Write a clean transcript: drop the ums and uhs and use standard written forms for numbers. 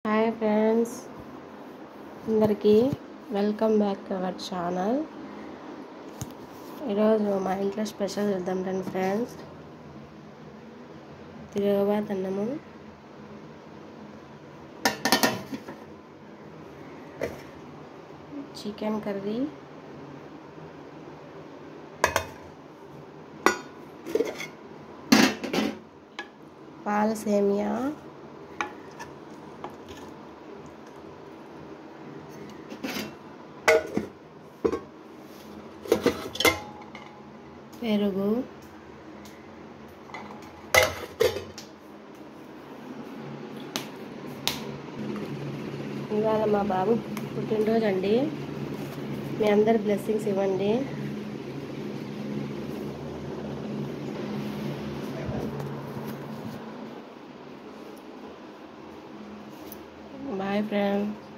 Hi friends, అందరికీ welcome back to our channel. ఈరోజు మా ఇంట్లో స్పెషల్ చేద్దాం రండి ఫ్రెండ్స్. తిరగబాతు అన్నము, చికెన్ కర్రీ, పాల సేమియా, పెరుగు, ఇవాళ మా బాబు పుట్టినరోజు అండి. మీ అందరి బ్లెస్సింగ్స్ ఇవ్వండి. Bye friends.